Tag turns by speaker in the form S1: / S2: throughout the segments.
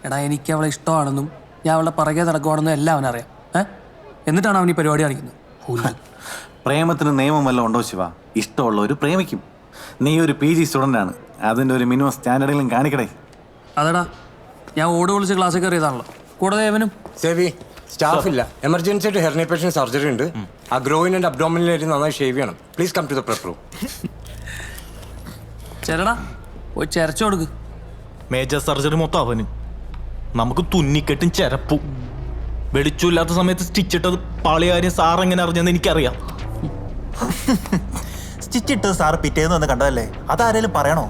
S1: എടാ എനിക്ക് അവളെ ഇഷ്ടമാണെന്നും ഞാൻ അവളുടെ പിറകെ നടക്കുവാണെന്നും എല്ലാം അവനറിയാം. എന്നിട്ടാണ് അവൻ ഈ പരിപാടി കാണിക്കുന്നത്.
S2: പ്രേമത്തിന് നിയമം വല്ലതും ഉണ്ടോ ശിവ? ഇഷ്ടമുള്ളവർ പ്രേമിക്കും. നീ ഒരു PG സ്റ്റുഡൻ്റ് ആണ്, അതിൻ്റെ ഒരു മിനിമം സ്റ്റാൻഡേർഡെങ്കിലും കാണിക്കടേ.
S1: അതെടാ, ഞാൻ ഓട് വിളിച്ച് ക്ലാസ്സിൽ കയറിയതാണല്ലോ. കൂടെ ദേവനും.
S3: സേവി സ്റ്റാഫ് ഇല്ല, എമർജൻസി ആയിട്ട് ഹെർണിയ പേഷ്യന്റ് സർജറി ഉണ്ട്. ആ ഗ്രോയിൻ ആൻഡ് അബ്ഡോമിനൽ ഏരിയ നന്നായി ഷേവ് ചെയ്യണം. Please come to the prep room.
S1: ചേരടാ, പോയി ചെരച്ചു കൊടുക്ക്.
S4: മേജർ സർജറി മൊത്തം അവന്. നമുക്ക് തുന്നിക്കെട്ടും ചെരപ്പും. വെളിച്ചില്ലാത്ത സമയത്ത് സ്റ്റിച്ചിട്ടത് പാളിയാര്യം സാർ എങ്ങനെ അറിഞ്ഞെന്ന് എനിക്കറിയാം.
S5: സ്റ്റിച്ചിട്ട് സാറ് പിറ്റേന്ന് വന്ന് കണ്ടതല്ലേ, അതാരേലും പറയണോ?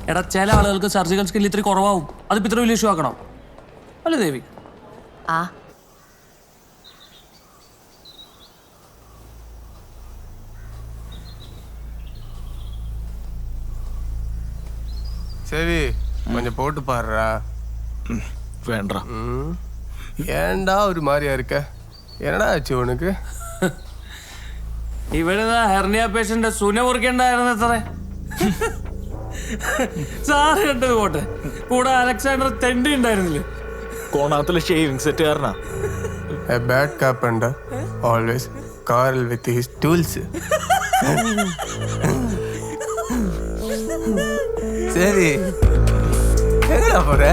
S1: എടാ ചില ആളുകൾക്ക് സർജിക്കൽ സ്കിൽ ഇത്തിരി കുറവാകും. അതിപ്പോൾ ഇത്ര വലിയ ഇഷ്യൂ ആക്കണോ? അല്ലേ ദേവി?
S6: சரி கொஞ்சம் போட்டு பாடுறா.
S4: വേണ്ട.
S6: ஏன்டா ஒரு மாதிரியா இருக்க? என்னடா ஆச்சு உனக்கு?
S1: ഇവിടുന്ന് ഹെർണിയ പേഷ്യന്റ് സുന മുറിക്കണ്ടായിരുന്നു അത്രേ. സാറ് കണ്ടത് പോട്ടെ, കൂടെ അലക്സാണ്ടർ തെണ്ടി ഉണ്ടായിരുന്നില്ലേ?
S4: കോണാത്തിലെ ഷേവിംഗ് സെറ്റ് കാരണ.
S6: A bad carpenter always quarrel with his tools. சரி எங்கடா போற?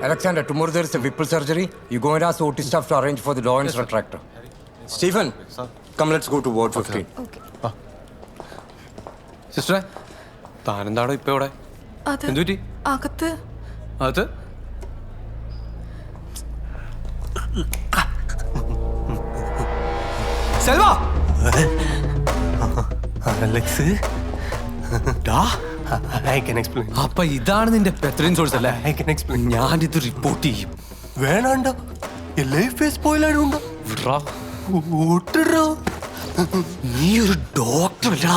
S3: Alexander, tomorrow there is a Whipple surgery. You go and ask OT staff to arrange for the Lawrence retractor. Stephen, come let's go to ward 15.
S7: Okay.
S6: സിസ്റ്ററെ, താനെന്താടോ ഇപ്പൊ ഇവിടെ? എന്തുപറ്റി?
S7: അകത്ത്
S6: അത് സെൽവാ, Alex, അപ്പൊ ഇതാണ് നിന്റെ പെത്രൻ സോഴ്സ് അല്ലേ? ഞാനിത് റിപ്പോർട്ട് ചെയ്യും. വേണോ ലൈഫ് സ്പോയിലാണോ? നീ ഒരു ഡോക്ടർ അല്ലടാ.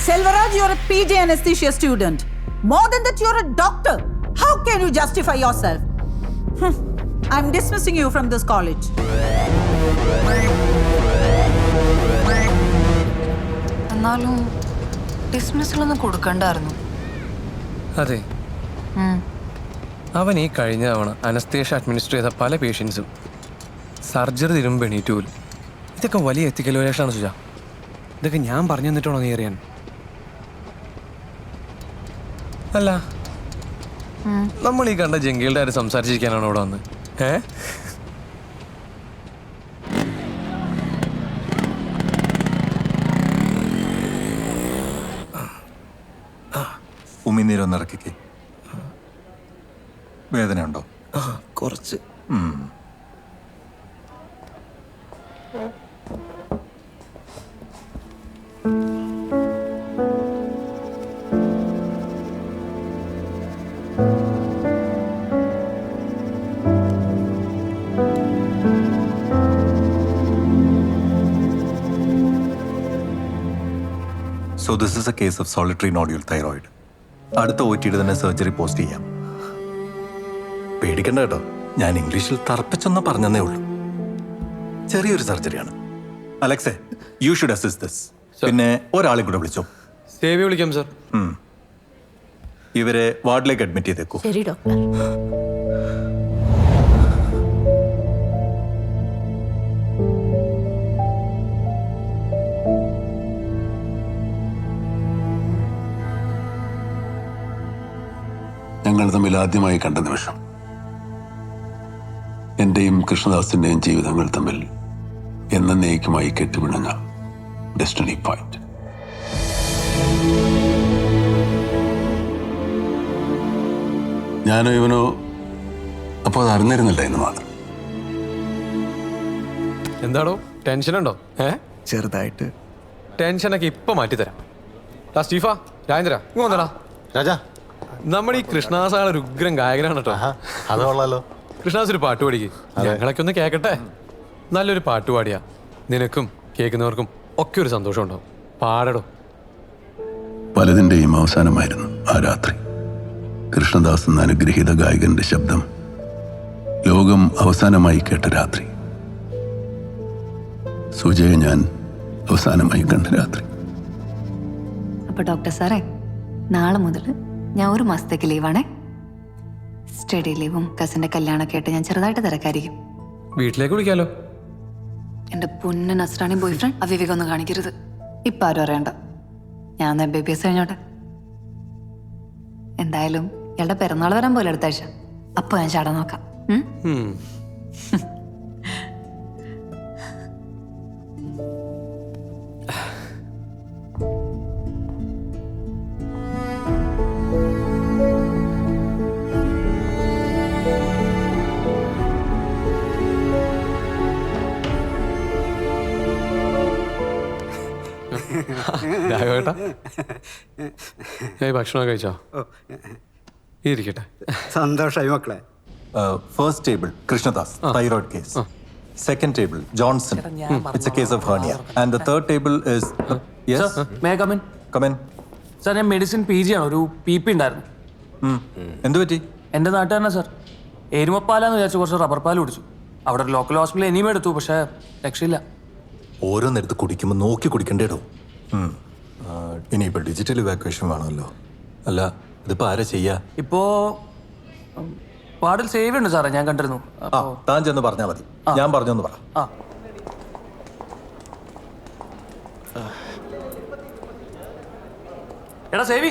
S8: Selvaraj, you're a PG anesthesia student. More than that, you're a doctor. How can you justify yourself? I'm dismissing you from this college.
S7: എന്നാലും ഡിസ്മിസൽ ഒന്നും കൊടുക്കണ്ടായിരുന്നു.
S6: അതെ, അവൻ ഈ കഴിഞ്ഞ തവണ അനസ്തേഷ്യ അഡ്മിനിസ്റ്റർ ചെയ്ത പല പേഷ്യൻസും സർജറി തരുമ്പോൾ എണീറ്റ് പോലും. ഇതൊക്കെ വലിയ എത്തിക്കൽ വയലേഷനാണ് സുജ. ഇതൊക്കെ ഞാൻ പറഞ്ഞു തന്നിട്ടാണോ നീ അറിയാൻ? അല്ല, നമ്മൾ ഈ കണ്ട ജംഗിളുടെ ആരും സംസാരിച്ചിരിക്കാനാണോ ഇവിടെ വന്ന്?
S2: ഉമിനീരൊന്ന് ഇറക്കിക്കേ. വേദന ഉണ്ടോ?
S4: കുറച്ച്.
S2: So this is a case of solitary nodule thyroid. അടുത്ത OTയുടെ തന്നെ സർജറി പോസ്റ്റ് ചെയ്യാം. പേടിക്കണ്ട കേട്ടോ, ഞാൻ ഇംഗ്ലീഷിൽ തർപ്പിച്ചൊന്ന് പറഞ്ഞതേ ഉള്ളൂ. ചെറിയൊരു സർജറിയാണ്. അലക്സേ, യു ഷുഡ് അസിസ്റ്റ് ദിസ്. പിന്നെ ഒരാളെ കൂടെ വിളിച്ചോ.
S6: സേവി വിളിക്കാം സർ.
S2: ഇവരെ വാർഡിലേക്ക് അഡ്മിറ്റ് ചെയ്തേക്കൂ.
S8: ശരി ഡോക്ടർ.
S9: ഞങ്ങൾ തമ്മിൽ ആദ്യമായി കണ്ട നിമിഷം എന്റെയും കൃഷ്ണദാസിന്റെയും ജീവിതങ്ങൾ തമ്മിൽ എന്നേക്കുമായി കെട്ടുപിണങ്ങ ഡെസ്റ്റിനി പോയിന്റ്. ഞാനോ ഇവനോ അപ്പോൾ അത് അറിഞ്ഞിരുന്നില്ല എന്ന് മാത്രം.
S6: എന്താടോ ടെൻഷനുണ്ടോ?
S5: ചെറുതായിട്ട്.
S6: ടെൻഷനൊക്കെ ഇപ്പൊ മാറ്റിത്തരാം. സ്റ്റീഫ, രാജേന്ദ്ര, ഇങ്ങ് വന്നടാ.
S2: രാജാ,
S6: നമ്മുടെ ഈ കൃഷ്ണദാസ് ഒരു ഉഗ്രൻ ഗായകനാണ് കേട്ടോ.
S2: അത് കൊള്ളാലോ.
S6: കൃഷ്ണദാസ് ഒരു പാട്ട് പാടിക്ക്, ഞങ്ങളൊക്കെ ഒന്ന് കേക്കട്ടെ. നല്ലൊരു പാട്ട് പാടിയാ നിനക്കും കേൾക്കുന്നവർക്കും ഒക്കെ ഒരു സന്തോഷം ഉണ്ടാവും. പാടടോ.
S9: പലതിൻ്റെയും അവസാനമായിരുന്നു ആ രാത്രി. കൃഷ്ണദാസ് എന്ന അനുഗ്രഹീത ഗായകന്റെ ശബ്ദം ലോകം അവസാനമായി കേട്ട രാത്രി. സുജയെ ഞാൻ അവസാനമായി കണ്ട രാത്രി.
S7: അപ്പൊ ഡോക്ടർ സാറേ, നാളെ മുതൽ ഞാൻ 1 മാസത്തേക്ക് ലീവാണേ. സ്റ്റഡി ലീവും കസിന്റെ കല്യാണമൊക്കെ ആയിട്ട് ഞാൻ ചെറുതായിട്ട് തിരക്കായിരിക്കും.
S6: വീട്ടിലേക്ക് വിളിക്കാലോ.
S7: എന്റെ പൊന്ന നസ്രാണി ബോയ് ഫ്രണ്ട് അവിവേകം ഒന്നും കാണിക്കരുത്. ഇപ്പൊ ആരും അറിയണ്ട. ഞാൻ MBBS കഴിഞ്ഞോട്ടെ. എന്തായാലും ഇയാളുടെ പിറന്നാൾ വരാൻ പോലെ അടുത്ത ആഴ്ച. അപ്പൊ ഞാൻ ചാടാൻ നോക്കാം.
S6: രാഘവേട്ടാ, ഭക്ഷണം കഴിച്ചോ? ഇരിക്കട്ടെ.
S3: സന്തോഷമായി മക്കളെ.
S2: First table Krishnadas, thyroid case. Second table Johnson, it's a case of hernia. And the third table is yes
S1: may come in?
S2: Come in.
S1: Sir, ഞാൻ മെഡിസിൻ PG ആണ്. ഒരു PP ഉണ്ടായിരുന്നു.
S2: എന്തു പറ്റി?
S1: എൻ്റെ നാട്ടുകാരനാ സാർ. എരുമപ്പാലാന്ന് വിചാരിച്ച് കുറച്ച് റബ്ബർ പാൽ കുടിച്ചു. അവിടെ ഒരു ലോക്കൽ ഹോസ്പിറ്റലിൽ എനിമ എടുത്തു, പക്ഷേ രക്ഷയില്ല.
S2: ഓരോന്നെടുത്ത് കുടിക്കുമ്പോൾ നോക്കി കുടിക്കേണ്ടേടോ. ഇനിയിപ്പോൾ ഡിജിറ്റൽ ഇവാക്വേഷൻ വേണമല്ലോ. അല്ല, ഇതിപ്പോൾ ആരാ ചെയ്യാ?
S1: ഇപ്പോ വാർഡിൽ സേവ് ഉണ്ട് സാറേ, ഞാൻ കണ്ടിരുന്നു.
S2: താൻ ചെന്ന് പറഞ്ഞാൽ മതി. ഞാൻ പറഞ്ഞൊന്ന് പറ.
S1: എടാ സേവി,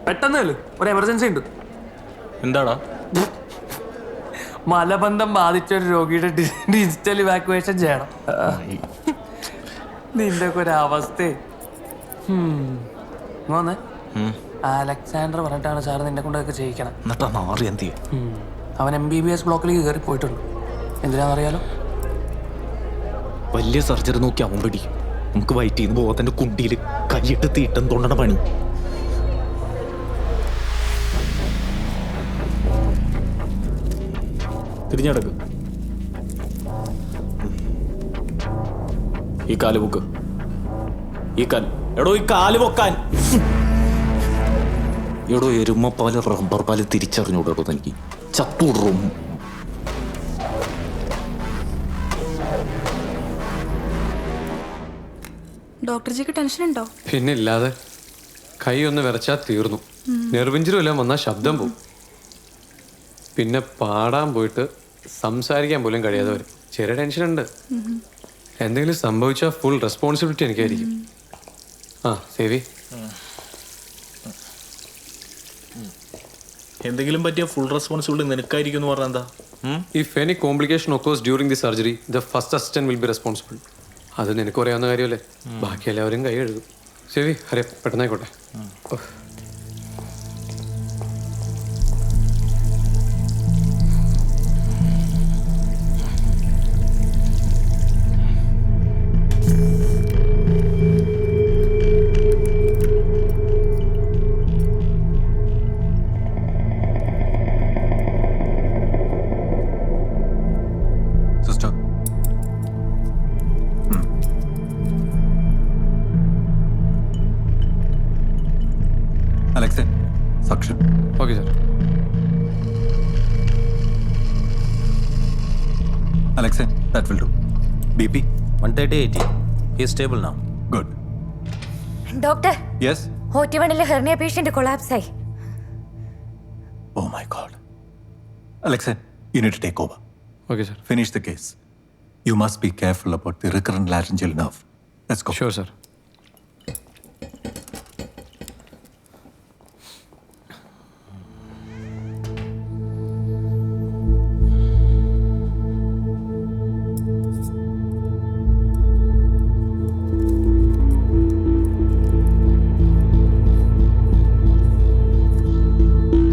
S1: പെട്ടെന്ന് ഒരു എമർജൻസി ഉണ്ട്.
S4: എന്താടാ?
S1: മലബന്ധം ബാധിച്ച ഒരു രോഗിയുടെ ഡിജിറ്റൽ ഇവാക്വേഷൻ ചെയ്യണം. നിന്റെ ഒക്കെ ഒരു അവസ്ഥ. അലക്സാണ്ടർ പറഞ്ഞിട്ടാണ് സാർ നിന്നെ കൊണ്ടൊക്കെ ചെയ്യിക്കണം. അവൻ MBBS ബ്ലോക്കിലേക്ക് കയറി പോയിട്ടുണ്ട്. എന്തിനാണെന്നറിയാലോ?
S4: വലിയ സർജറി നോക്കി അവൻ പിടിക്കും. നമുക്ക് വയറ്റ് ചെയ്ത് ബോധത്തിന്റെ കുണ്ടിയിൽ കൈയിട്ട് തീട്ടം തൊണ്ടണ പണി. തിരിഞ്ഞടക്ക്. ഈ കാല് പൊക്ക്. ഈ കാല്. എടോ, ഈ കാല് പൊക്കാൻ. എടോ, എരുമപ്പാല് റബ്ബർ പാല് തിരിച്ചറിഞ്ഞൂടോ എനിക്ക്. ചത്തൂടും.
S7: ഡോക്ടർജിക്ക് ടെൻഷൻ ഉണ്ടോ?
S6: പിന്നെ ഇല്ലാതെ. കൈ ഒന്ന് വിറച്ചാൽ തീർന്നു. നെർവിഞ്ചും എല്ലാം വന്നാൽ ശബ്ദം പോവും. പിന്നെ പാടാൻ പോയിട്ട് സംസാരിക്കാൻ പോലും കഴിയാതെ വരും. ചെറിയ ടെൻഷനുണ്ട്. എന്തെങ്കിലും സംഭവിച്ചാൽ ഫുൾ റെസ്പോൺസിബിലിറ്റി എനിക്കായിരിക്കും. സേവി,
S4: എന്തെങ്കിലും പറ്റിയ ഫുൾ റെസ്പോൺസിബിലിറ്റി നിനക്കായിരിക്കും എന്ന് പറഞ്ഞാൽ എന്താ?
S6: If any complication occurs during the surgery the first assistant will be responsible. അത് നിനക്ക് അറിയാവുന്ന കാര്യമല്ലേ. ബാക്കി എല്ലാവരും കൈ എഴുതും. സേവി, അറിയാം, പെട്ടെന്നായിക്കോട്ടെ.
S2: Sister, Alexei, suction.
S6: Okay sir.
S2: Alexei, that will do. BP?
S10: 130/80. He is stable now.
S2: Good.
S11: Doctor,
S2: Yes?
S11: OT1 hernia patient collapse ആയി.
S2: Oh my God. Alexei, you need to take over.
S6: Okay sir.
S2: Finish the case. You must be careful about the recurrent laryngeal nerve. Let's go.
S6: Sure sir.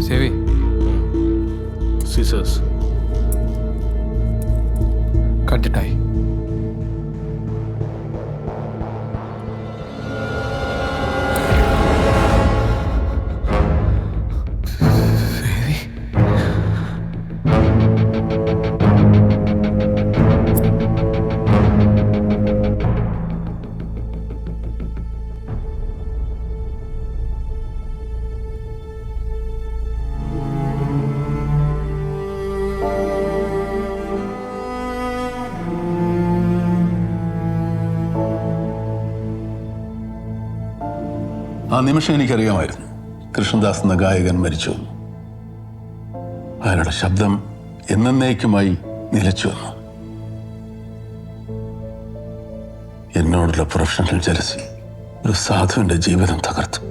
S6: Sevi,
S4: scissors
S6: കണ്ടിട്ടായി.
S9: ആ നിമിഷം എനിക്കറിയാമായിരുന്നു കൃഷ്ണദാസ് എന്ന ഗായകൻ മരിച്ചു എന്ന്. അയാളുടെ ശബ്ദം എന്നേക്കുമായി നിലച്ചു വന്നു. എന്നോടുള്ള പ്രൊഫഷണൽ ജലസി ഒരു സാധുവിന്റെ ജീവിതം തകർത്തു.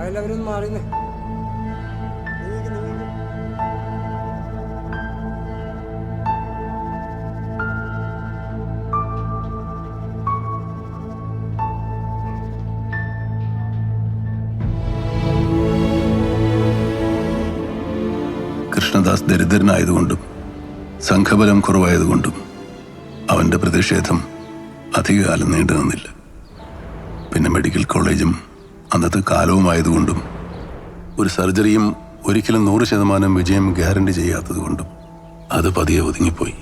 S3: എല്ലാവരും മാറിയുന്നേ.
S9: കൃഷ്ണദാസ് ദരിദ്രനായതുകൊണ്ടും സംഘബലം കുറവായതുകൊണ്ടും അവന്റെ പ്രതിഷേധം അധികകാലം നീണ്ടു നിന്നില്ല. പിന്നെ മെഡിക്കൽ കോളേജും അന്നത്തെ കാലവുമായതുകൊണ്ടും ഒരു സർജറിയും ഒരിക്കലും 100% വിജയം ഗ്യാരണ്ടി ചെയ്യാത്തതുകൊണ്ടും അത് പതിയെ ഒതുങ്ങിപ്പോയി.